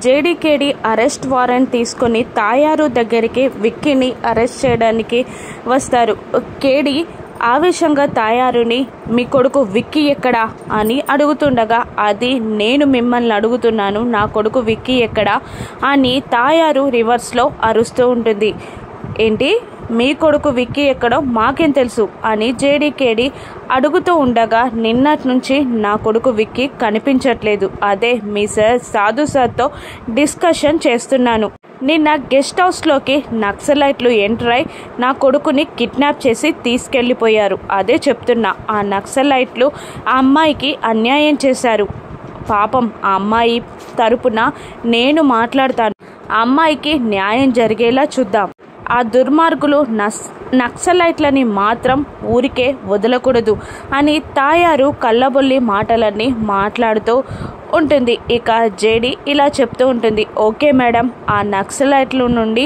జేడీకేడీ arrest warrant తీసుకొని తాయారు దగ్గరికి విక్కీని అరెస్ట్ చేయడానికి వస్తారు. కేడీ ఆవేశంగా తాయారుని మీ కొడుకు విక్కీ ఎక్కడా అని అడుగుతుండగా, అది నేను మిమ్మల్ని అడుగుతున్నాను, నా కొడుకు విక్కీ ఎక్కడా అని తాయారు రివర్స్లో అరుస్తూ ఉంటుంది. ఏంటి మీ కొడుకు విక్కీ ఎక్కడో మాకేం తెలుసు అని జేడీకేడీ అడుగుతూ ఉండగా, నిన్నటి నుంచి నా కొడుకు విక్కీ కనిపించట్లేదు. అదే మీ సాధు సార్తో డిస్కషన్ చేస్తున్నాను. నిన్న గెస్ట్ హౌస్లోకి నక్సలైట్లు ఎంటర్ అయి నా కొడుకుని కిడ్నాప్ చేసి తీసుకెళ్ళిపోయారు. అదే చెప్తున్నా, ఆ నక్సలైట్లు ఆ అమ్మాయికి అన్యాయం చేశారు. పాపం ఆ అమ్మాయి తరపున నేను మాట్లాడతాను. ఆ అమ్మాయికి న్యాయం జరిగేలా చూద్దాం. ఆ దుర్మార్గులు నక్సలైట్లని మాత్రం ఊరికే వదలకూడదు అని తాయారు కళ్ళబొల్లి మాటలన్నీ మాట్లాడుతూ ఉంటుంది. ఇక జేడీ ఇలా చెప్తూ ఉంటుంది. ఓకే మేడం, ఆ నక్సలైట్ల నుండి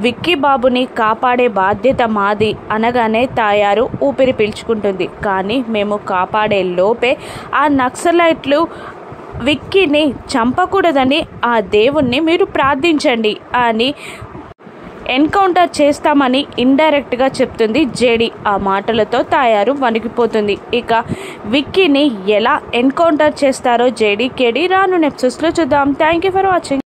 విక్కీ బాబుని కాపాడే బాధ్యత మాది అనగానే తాయారు ఊపిరి పీల్చుకుంటుంది. కానీ మేము కాపాడే లోపే ఆ నక్సలైట్లు విక్కీని చంపకూడదని ఆ దేవుణ్ణి మీరు ప్రార్థించండి అని ఎన్కౌంటర్ చేస్తామని ఇండైరెక్ట్గా చెప్తుంది జేడీ. ఆ మాటలతో తాయారు వణికిపోతుంది. ఇక విక్కీని ఎలా ఎన్కౌంటర్ చేస్తారో జేడీకేడీ రానున్న ఎపిసోడ్స్లో చూద్దాం. Thank you for watching.